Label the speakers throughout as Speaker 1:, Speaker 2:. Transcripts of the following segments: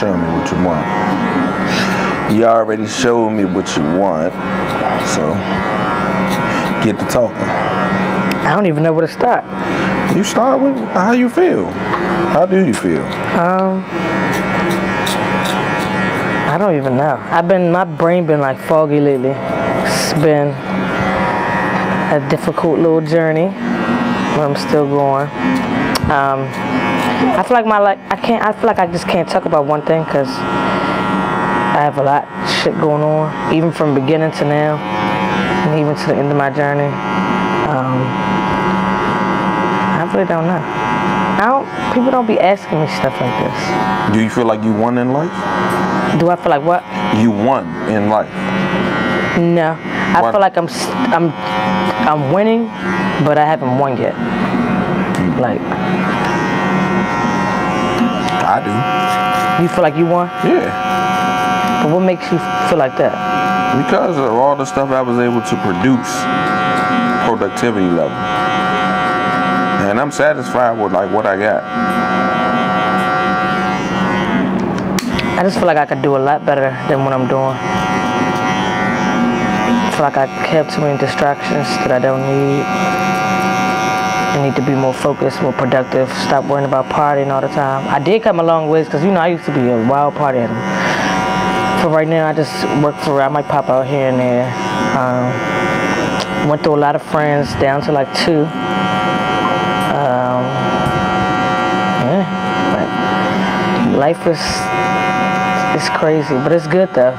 Speaker 1: show me what you want. You already showed me what you want, so get to talking.
Speaker 2: I don't even know where to start.
Speaker 1: You start with how you feel. How do you feel?
Speaker 2: I don't even know. My brain been like foggy lately. It's been a difficult little journey, but I'm still going. I feel like I feel like I just can't talk about one thing because I have a lot of shit going on, even from beginning to now, and even to the end of my journey. I really don't know. People don't be asking me stuff like this.
Speaker 1: Do you feel like you won in life?
Speaker 2: Do I feel like what?
Speaker 1: You won in life.
Speaker 2: No, I feel like I'm winning, but I haven't won yet. Like
Speaker 1: I do.
Speaker 2: You feel like you won?
Speaker 1: Yeah.
Speaker 2: But what makes you feel like that?
Speaker 1: Because of all the stuff I was able to produce, productivity level, and I'm satisfied with like what I got.
Speaker 2: I just feel like I could do a lot better than what I'm doing. I feel like I have too many distractions that I don't need. I need to be more focused, more productive, stop worrying about partying all the time. I did come a long ways because, I used to be a wild party animal. For right now, I just work I might pop out here and there. Went through a lot of friends, down to like 2. But life is crazy, but it's good though.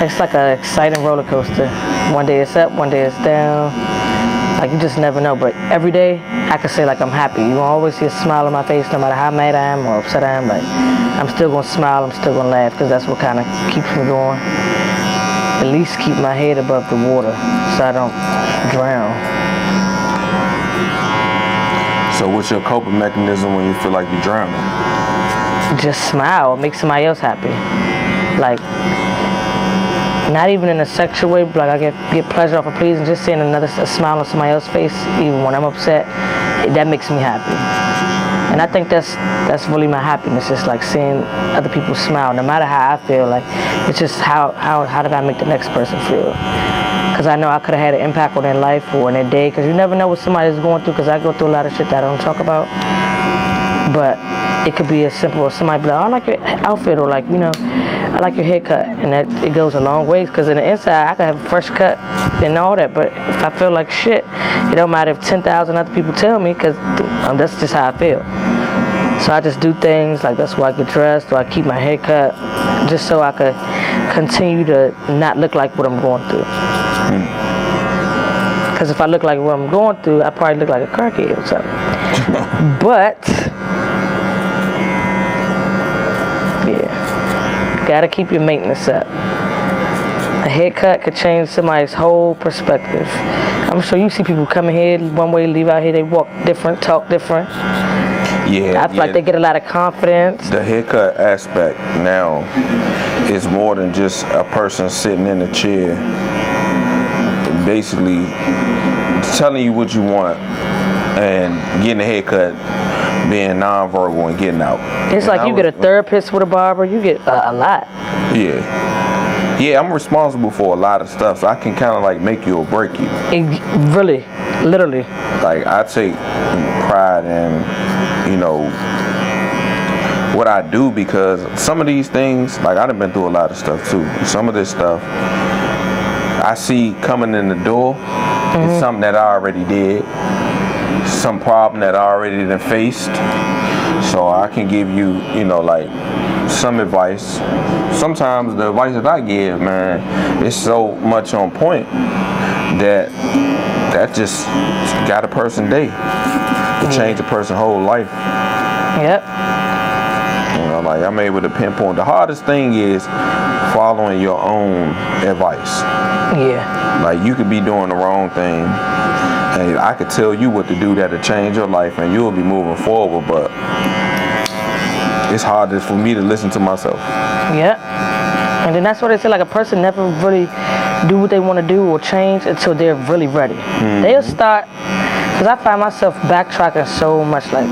Speaker 2: It's like an exciting roller coaster. One day it's up, one day it's down. Like you just never know. But every day I can say like I'm happy. You won't always see a smile on my face, no matter how mad I am or upset I am. Like I'm still gonna smile, I'm still gonna laugh, because that's what kind of keeps me going. At least keep my head above the water so I don't drown.
Speaker 1: So what's your coping mechanism when you feel like you're drowning?
Speaker 2: Just smile, make somebody else happy. Like, not even in a sexual way, but like I get pleasure off of pleasing, just seeing a smile on somebody else's face, even when I'm upset, that makes me happy. And I think that's really my happiness. It's like seeing other people smile, no matter how I feel. Like, it's just how did I make the next person feel? Because I know I could have had an impact on their life or in their day, because you never know what somebody's going through, because I go through a lot of shit that I don't talk about. But it could be as simple as somebody be like, oh, I like your outfit, or like, I like your haircut, and that it goes a long ways, because in the inside I could have a fresh cut and all that, but if I feel like shit, it don't matter if 10,000 other people tell me, because that's just how I feel. So I just do things, like that's why I get dressed, or I keep my hair cut, just so I could continue to not look like what I'm going through. Because if I look like what I'm going through, I probably look like a crackhead or something. But yeah, gotta keep your maintenance up. A haircut could change somebody's whole perspective. I'm sure you see people coming here one way, leave out here, they walk different, talk different.
Speaker 1: Yeah,
Speaker 2: I feel like they get a lot of confidence.
Speaker 1: The haircut aspect now is more than just a person sitting in a chair, basically telling you what you want and getting a haircut, being non-verbal and getting out.
Speaker 2: It's like you get a therapist with a barber, you get a lot.
Speaker 1: Yeah, I'm responsible for a lot of stuff, so I can kind of like make you or break you.
Speaker 2: Really, literally.
Speaker 1: Like, I take pride in, what I do, because some of these things, like I done been through a lot of stuff too. Some of this stuff I see coming in the door is something that I already did, some problem that I already done faced. So I can give you, like some advice. Sometimes the advice that I give, man, is so much on point that just got a person's day to change a person's whole life.
Speaker 2: Yep.
Speaker 1: Like I'm able to pinpoint. The hardest thing is following your own advice.
Speaker 2: Yeah.
Speaker 1: Like you could be doing the wrong thing, and I could tell you what to do that'll change your life, and you'll be moving forward. But it's harder for me to listen to myself.
Speaker 2: Yeah. And then that's what they say. Like a person never really do what they want to do or change until they're really ready. They'll start. Because I find myself backtracking so much, like,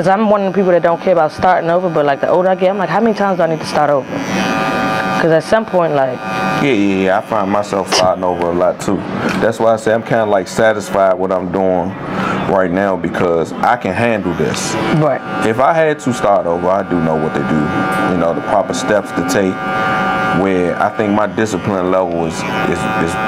Speaker 2: Because I'm one of the people that don't care about starting over, but like the older I get, I'm like, how many times do I need to start over? Because at some point, like...
Speaker 1: Yeah, I find myself starting over a lot too. That's why I say I'm kind of like satisfied what I'm doing right now because I can handle this.
Speaker 2: Right.
Speaker 1: If I had to start over, I do know what to do. You know, the proper steps to take where I think my discipline level is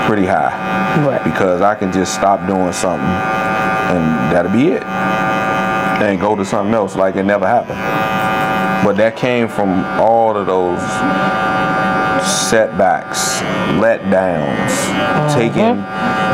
Speaker 1: pretty high.
Speaker 2: Right.
Speaker 1: Because I can just stop doing something and that'll be it. And go to something else like it never happened. But that came from all of those setbacks, letdowns, taking,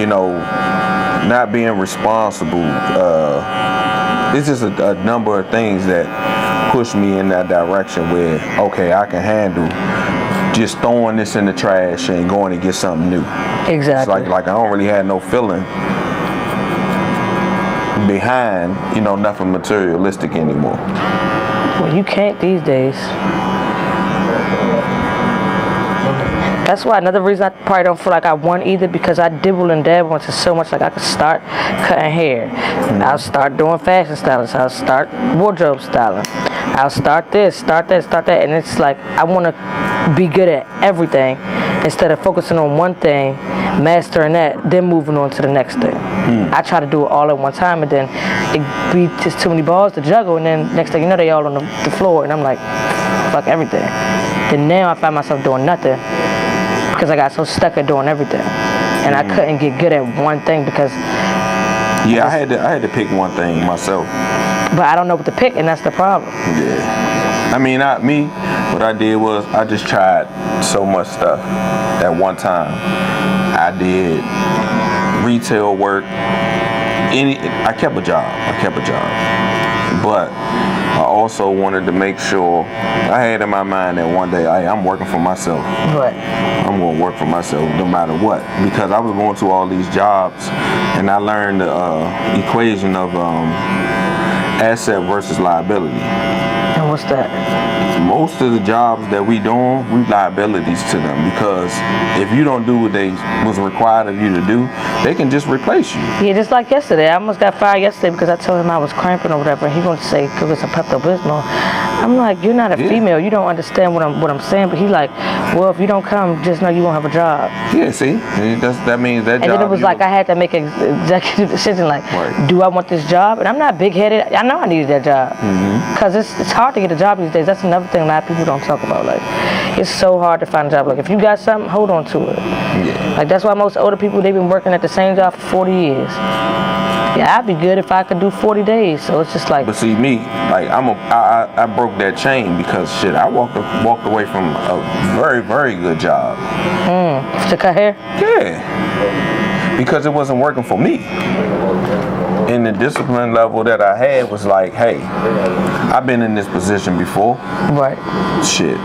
Speaker 1: you know, not being responsible. It's just a number of things that push me in that direction where, okay, I can handle just throwing this in the trash and going to get something new.
Speaker 2: Exactly.
Speaker 1: It's like I don't really have no feeling behind, you know, nothing materialistic anymore.
Speaker 2: Well, you can't these days. That's why another reason I probably don't feel like I won either, because I dibble and dabble into so much. Like I could start cutting hair, I'll start doing fashion styling, I'll start wardrobe styling, I'll start this, start that, and it's like I want to be good at everything instead of focusing on one thing, mastering that, then moving on to the next thing. I try to do it all at one time, and then it be just too many balls to juggle, and then next thing you know, they all on the floor, and I'm like, fuck everything. Then now I find myself doing nothing because I got so stuck at doing everything, and I couldn't get good at one thing because.
Speaker 1: Yeah, I had to pick one thing myself.
Speaker 2: But I don't know what to pick, and that's the problem.
Speaker 1: Yeah. I mean, what I did was I just tried so much stuff at one time. I did retail work. I kept a job. But I also wanted to make sure I had in my mind that one day I'm working for myself.
Speaker 2: Right.
Speaker 1: I'm going to work for myself no matter what, because I was going to all these jobs and I learned the equation of asset versus liability.
Speaker 2: And what's that?
Speaker 1: Most of the jobs that we doing, we liabilities to them, because if you don't do what they was required of you to do, they can just replace you.
Speaker 2: Yeah, just like yesterday. I almost got fired yesterday because I told him I was cramping or whatever, and he going to say, go get some Pepto-Bismol. I'm like, you're not a female. You don't understand what I'm saying. But he like, well, if you don't come, just know you won't have a job.
Speaker 1: Yeah, see? That means that
Speaker 2: and
Speaker 1: job.
Speaker 2: And then it was like I had to make an executive decision, like, do I want this job? And I'm not big-headed. I know I needed that job. Because it's hard to get a job these days. That's another thing a lot of people don't talk about. Like, it's so hard to find a job. Like, if you got something, hold on to it. Yeah. Like, that's why most older people, they've been working at the same job for 40 years. Yeah, I'd be good if I could do 40 days. So it's just like.
Speaker 1: But see, me, like I broke that chain because shit, I walked away from a very, very good job.
Speaker 2: To cut hair?
Speaker 1: Yeah, because it wasn't working for me. And the discipline level that I had was like, hey, I've been in this position before.
Speaker 2: Right.
Speaker 1: Shit,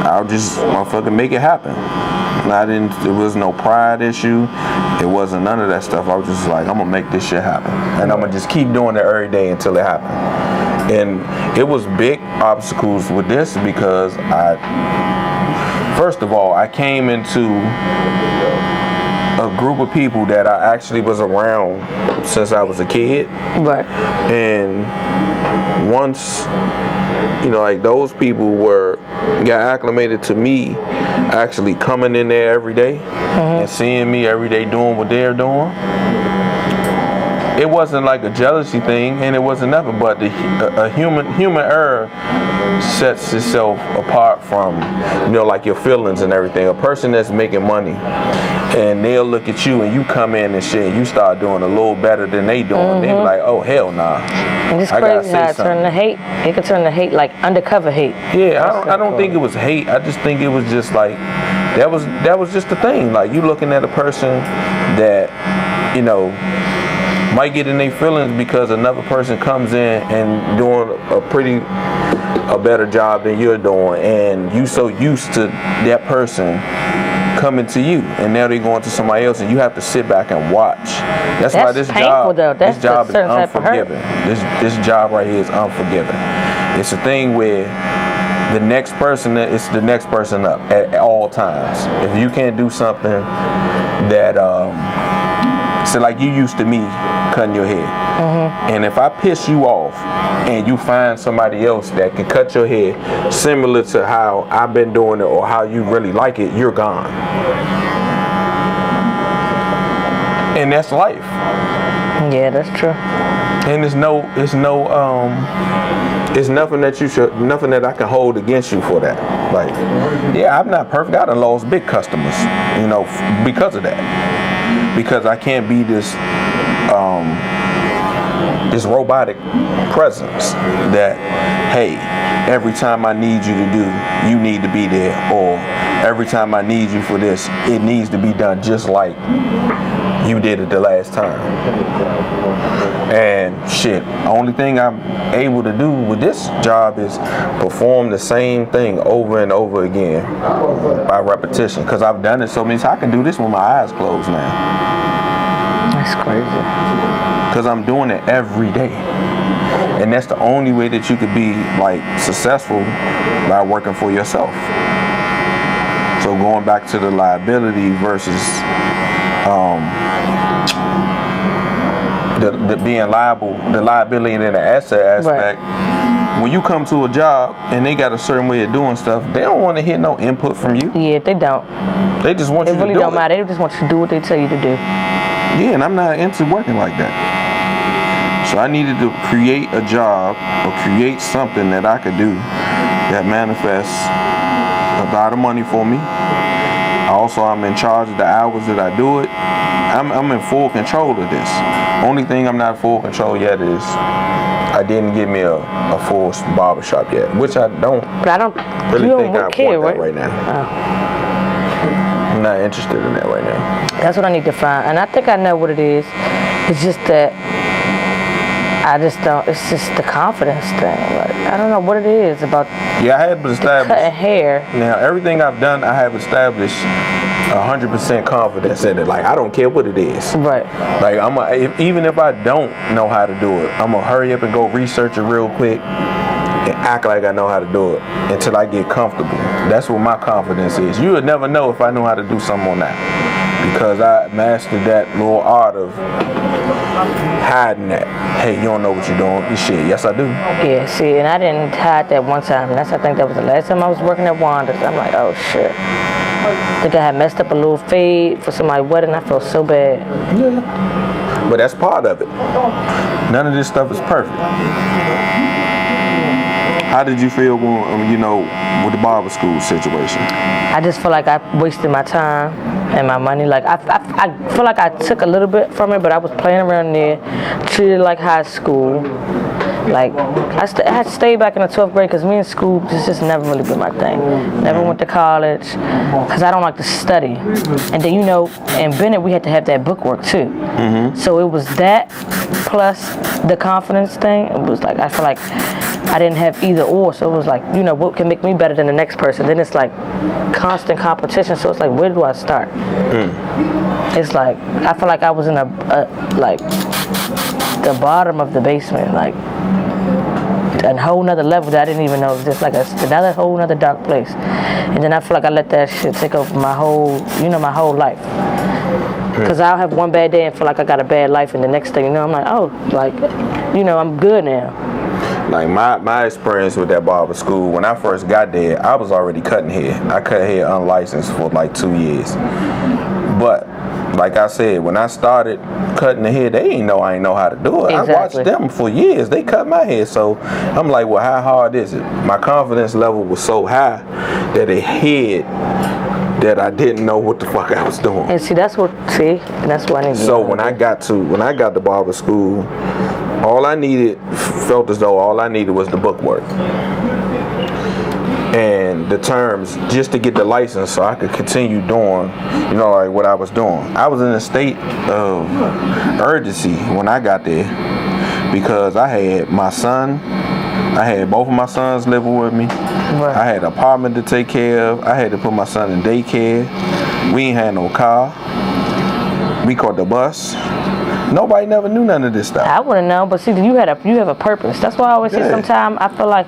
Speaker 1: I'll just motherfucking make it happen. There was no pride issue. It wasn't none of that stuff. I was just like, I'm gonna make this shit happen. And I'm gonna just keep doing it every day until it happens. And it was big obstacles with this because first of all, I came into a group of people that I actually was around since I was a kid.
Speaker 2: Right.
Speaker 1: And once, you know, like those people got acclimated to me actually coming in there every day and seeing me every day doing what they're doing. It wasn't like a jealousy thing, and it wasn't nothing, but a human error sets itself apart from, you know, like your feelings and everything. A person that's making money and they'll look at you and you come in and shit and you start doing a little better than they doing, they be like, oh hell nah.
Speaker 2: And it's crazy how it turned to hate. It could turn to hate, like undercover hate.
Speaker 1: Yeah, I don't think it was hate. I just think it was just like that was just the thing. Like you looking at a person that, you know, might get in their feelings because another person comes in and doing a better job than you're doing, and you so used to that person coming to you, and now they're going to somebody else, and you have to sit back and watch. That's why this
Speaker 2: painful,
Speaker 1: job
Speaker 2: though.
Speaker 1: This job is unforgiving. This job right here is unforgiving. It's a thing where the next person is the next person up at all times. If you can't do something that so like you used to me cutting your hair. And if I piss you off and you find somebody else that can cut your hair similar to how I've been doing it or how you really like it, you're gone. And that's life.
Speaker 2: Yeah, that's true.
Speaker 1: And it's nothing that I can hold against you for that. Like, yeah, I'm not perfect. I done lost big customers, because of that. Because I can't be this robotic presence that, hey, every time I need you to do, you need to be there, or every time I need you for this, it needs to be done just like you did it the last time. And shit, only thing I'm able to do with this job is perform the same thing over and over again by repetition, because I've done it so many times. I can do this with my eyes closed now.
Speaker 2: That's crazy.
Speaker 1: Because I'm doing it every day. And that's the only way that you could be like successful, by working for yourself. So going back to the liability versus the being liable, the liability and the asset aspect. Right. When you come to a job and they got a certain way of doing stuff, they don't want to hear no input from you.
Speaker 2: Yeah, they don't.
Speaker 1: They just want you to do it.
Speaker 2: It really don't matter. They just want you to do what they tell you to do.
Speaker 1: Yeah, and I'm not into working like that. So I needed to create a job or create something that I could do that manifests a lot of money for me. Also, I'm in charge of the hours that I do it. I'm in full control of this. Only thing I'm not full control yet is I didn't get me a full barbershop yet, which I don't.
Speaker 2: But I don't
Speaker 1: really think I want that right now.
Speaker 2: Oh.
Speaker 1: I'm not interested in that right now.
Speaker 2: That's what I need to find, and I think I know what it is. It's just that I just don't. It's just the confidence thing. Like, I don't know what it is about.
Speaker 1: Yeah, I have established
Speaker 2: cutting hair.
Speaker 1: Now everything I've done, I have established 100% confidence in it. Like, I don't care what it is.
Speaker 2: Right.
Speaker 1: Like, even if I don't know how to do it, I'm gonna hurry up and go research it real quick and act like I know how to do it until I get comfortable. That's what my confidence is. You would never know if I know how to do something or not, because I mastered that little art of hiding that. Hey, you don't know what you're doing. You shit. Yes, I do.
Speaker 2: Yeah, see, and I didn't hide that one time. I think that was the last time I was working at Wanda's. I'm like, oh shit. I think I had messed up a little fade for somebody's wedding. I felt so bad.
Speaker 1: Yeah. But that's part of it. None of this stuff is perfect. How did you feel when, with the barber school situation?
Speaker 2: I just feel like I wasted my time and my money. Like, I feel like I took a little bit from it, but I was playing around there, treated it like high school. Like, I had to stay back in the 12th grade because me in school, it's just never really been my thing. Never went to college because I don't like to study. And then, in Bennett, we had to have that book work too. Mm-hmm. So it was that plus the confidence thing. It was like, I feel like I didn't have either or. So it was like, what can make me better than the next person? Then it's like constant competition. So it's like, where do I start? It's like, I feel like I was in like the bottom of the basement, like a whole nother level that I didn't even know existed, like another whole nother dark place. And then I feel like I let that shit take over my whole, my whole life. Because I'll have one bad day and feel like I got a bad life, and the next thing I'm like, oh, like, I'm good now.
Speaker 1: Like my experience with that barber school, when I first got there, I was already cutting hair. I cut hair unlicensed for like 2 years. But like I said, when I started cutting the hair, they ain't know I ain't know how to do it.
Speaker 2: Exactly.
Speaker 1: I watched them for years. They cut my hair. So I'm like, well, how hard is it? My confidence level was so high that it hid that I didn't know what the fuck I was doing.
Speaker 2: And that's what I need.
Speaker 1: So when I got to barber school, felt as though all I needed was the book work and the terms just to get the license so I could continue doing, like what I was doing. I was in a state of urgency when I got there because I had both of my sons living with me. Right. I had an apartment to take care of. I had to put my son in daycare. We ain't had no car. We caught the bus. Nobody never knew none of this stuff.
Speaker 2: I wouldn't know, but see, you have a purpose. That's why I always say sometimes I feel like,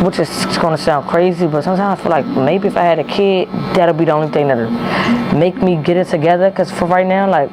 Speaker 2: which is going to sound crazy, but sometimes I feel like maybe if I had a kid, that'll be the only thing that'll make me get it together. Because for right now, like,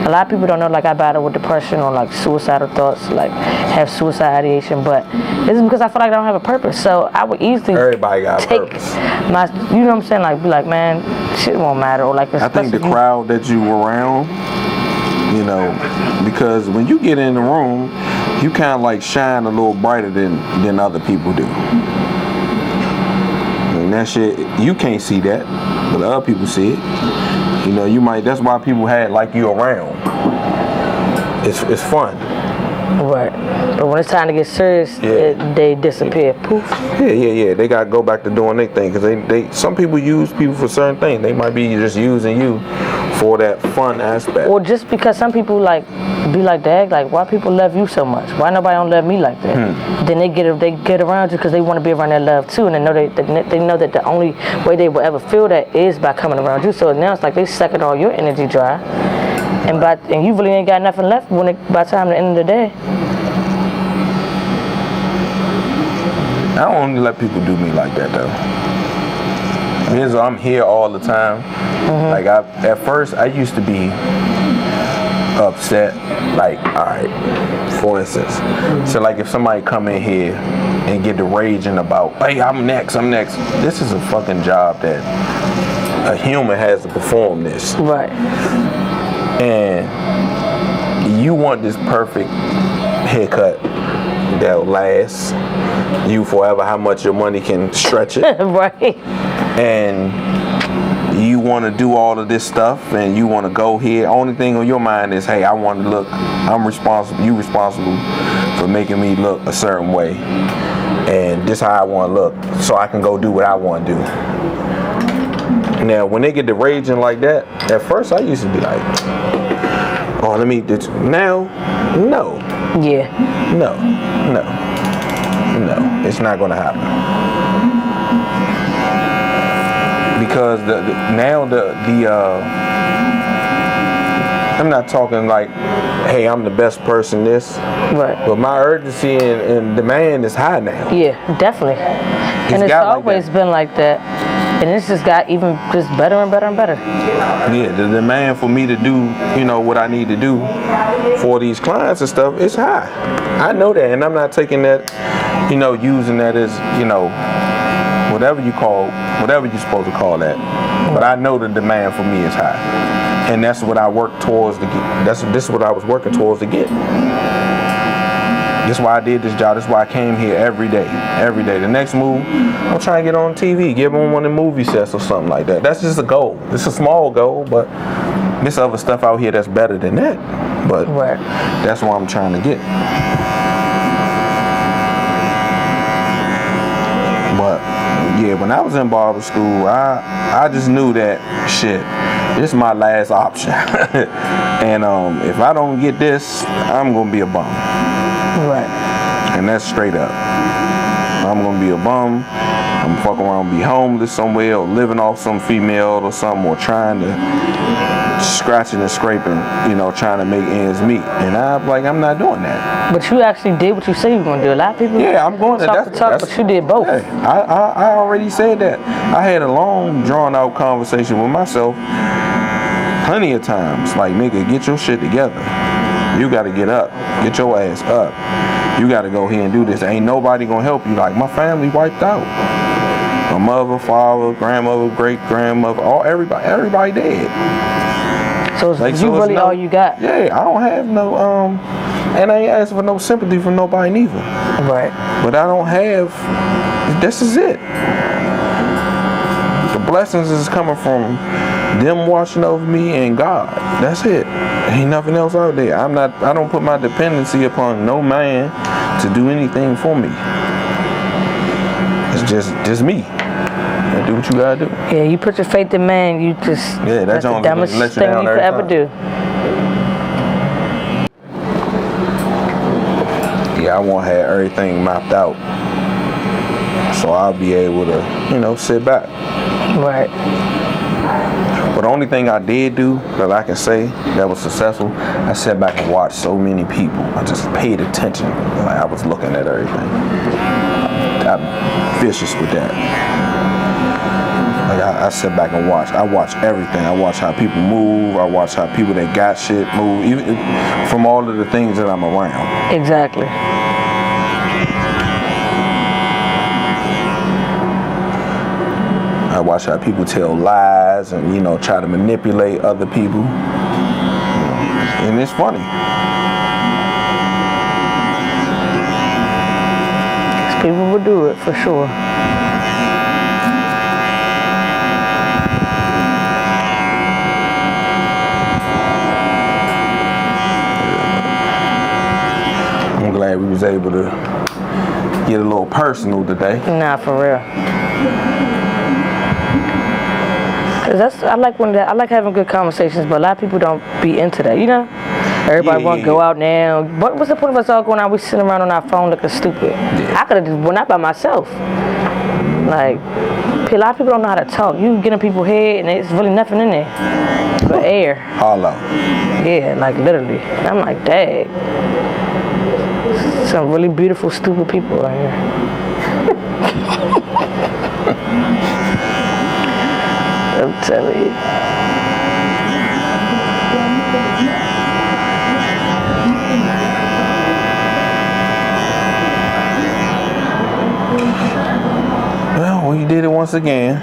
Speaker 2: A lot of people don't know, like, I battle with depression or like suicidal thoughts, like have suicide ideation, but it's because I feel like I don't have a purpose. So I would easily
Speaker 1: Everybody got a
Speaker 2: take
Speaker 1: purpose.
Speaker 2: my, you know what I'm saying, like be like, man, shit won't matter, or like
Speaker 1: I think the
Speaker 2: especially-
Speaker 1: crowd that you around, you know, because when you get in the room, you kind of like shine a little brighter than other people do. And that shit, you can't see that, but other people see it. You know, you might. That's why people had like you around. It's fun.
Speaker 2: Right. But when it's time to get serious, they disappear. Poof.
Speaker 1: Yeah. They gotta go back to doing their thing because they some people use people for certain things. They might be just using you for that fun aspect.
Speaker 2: Or just because some people like be like, dang, like why people love you so much? Why nobody don't love me like that? Then they get around you because they want to be around their love too, and they know that the only way they will ever feel that is by coming around you. So now it's like they sucking all your energy dry, and you really ain't got nothing left by the time the end of the day.
Speaker 1: I don't only let people do me like that though. Because I'm here all the time. Like at first I used to be upset. Like, all right, for instance, so like if somebody come in here and get to raging about, hey, I'm next. This is a fucking job that a human has to perform this.
Speaker 2: Right.
Speaker 1: And you want this perfect haircut that'll last you forever, how much your money can stretch it.
Speaker 2: Right.
Speaker 1: And you want to do all of this stuff and you want to go here. Only thing on your mind is, hey, I want to look, you responsible for making me look a certain way. And this how I want to look so I can go do what I want to do. Now, when they get to raging like that, at first I used to be like, oh, let me, now, no.
Speaker 2: Yeah.
Speaker 1: No, it's not gonna happen. Because I'm not talking like, hey, I'm the best person this,
Speaker 2: Right.
Speaker 1: but my urgency and demand is high now.
Speaker 2: Yeah, definitely. And it's
Speaker 1: got like
Speaker 2: always
Speaker 1: that.
Speaker 2: been like that. And it's just got even just better and better and better.
Speaker 1: Yeah, the demand for me to do, you know, what I need to do for these clients and stuff is high. I know that, and I'm not taking that, you know, using that as, you know, whatever you're supposed to call that. But I know the demand for me is high, and that's what I work towards to get. This is what I was working towards to get. This is why I did this job. This is why I came here every day. The next move, I'm trying to get on TV, get on one of the movie sets or something like that. That's just a goal. It's a small goal, but there's other stuff out here that's better than that. But
Speaker 2: Right.
Speaker 1: that's what I'm trying to get. But yeah, when I was in barber school, I just knew that shit, this is my last option. And if I don't get this, I'm gonna be a bum.
Speaker 2: Right.
Speaker 1: And that's straight up. I'm gonna be a bum. I'm fucking around, be homeless somewhere, or living off some female or something, or trying to scratching and scraping, you know, trying to make ends meet. And I'm not doing that.
Speaker 2: But you actually did what you said you were going to do. A lot of people
Speaker 1: Yeah, I'm going to
Speaker 2: talk, but you did both.
Speaker 1: Hey, I already said that. I had a long, drawn out conversation with myself plenty of times. Like, nigga, get your shit together. You got to get up. Get your ass up. You got to go here and do this. Ain't nobody going to help you. Like, my family wiped out. My mother, father, grandmother, great-grandmother, everybody dead.
Speaker 2: So it's
Speaker 1: Like,
Speaker 2: you really all you got.
Speaker 1: Yeah, I don't have no, and I ain't asking for no sympathy from nobody neither.
Speaker 2: Right.
Speaker 1: But I don't have, this is it. The blessings is coming from them watching over me and God. That's it. Ain't nothing else out there. I don't put my dependency upon no man to do anything for me. It's just me. And do what you gotta do.
Speaker 2: Yeah, you put your faith in man, you just,
Speaker 1: Yeah,
Speaker 2: that's the
Speaker 1: only
Speaker 2: dumbest
Speaker 1: let you
Speaker 2: thing
Speaker 1: down
Speaker 2: you could
Speaker 1: every
Speaker 2: ever
Speaker 1: time.
Speaker 2: do.
Speaker 1: Yeah, I want to have everything mapped out. So I'll be able to, you know, sit back.
Speaker 2: Right.
Speaker 1: But the only thing I did do that I can say that was successful, I sat back and watched so many people. I just paid attention. Like, I was looking at everything. I'm vicious with that. Like I sit back and watch. I watch everything. I watch how people move. I watch how people that got shit move. Even from all of the things that I'm around.
Speaker 2: Exactly.
Speaker 1: I watch how people tell lies and, you know, try to manipulate other people. And it's funny.
Speaker 2: 'Cause people would do it for sure.
Speaker 1: I'm glad we was able to get a little personal today.
Speaker 2: Nah, for real. Cause I like having good conversations, but a lot of people don't be into that, you know? Everybody want to go out now. What's the point of us all going out? We sitting around on our phone looking stupid.
Speaker 1: Yeah.
Speaker 2: I could have just went out by myself. Like, a lot of people don't know how to talk. You get in people's head and there's really nothing in there but air.
Speaker 1: Hollow.
Speaker 2: Yeah, like literally. And I'm like, dang. Some really beautiful, stupid people out here. I'm telling you.
Speaker 1: Well, we did it once again.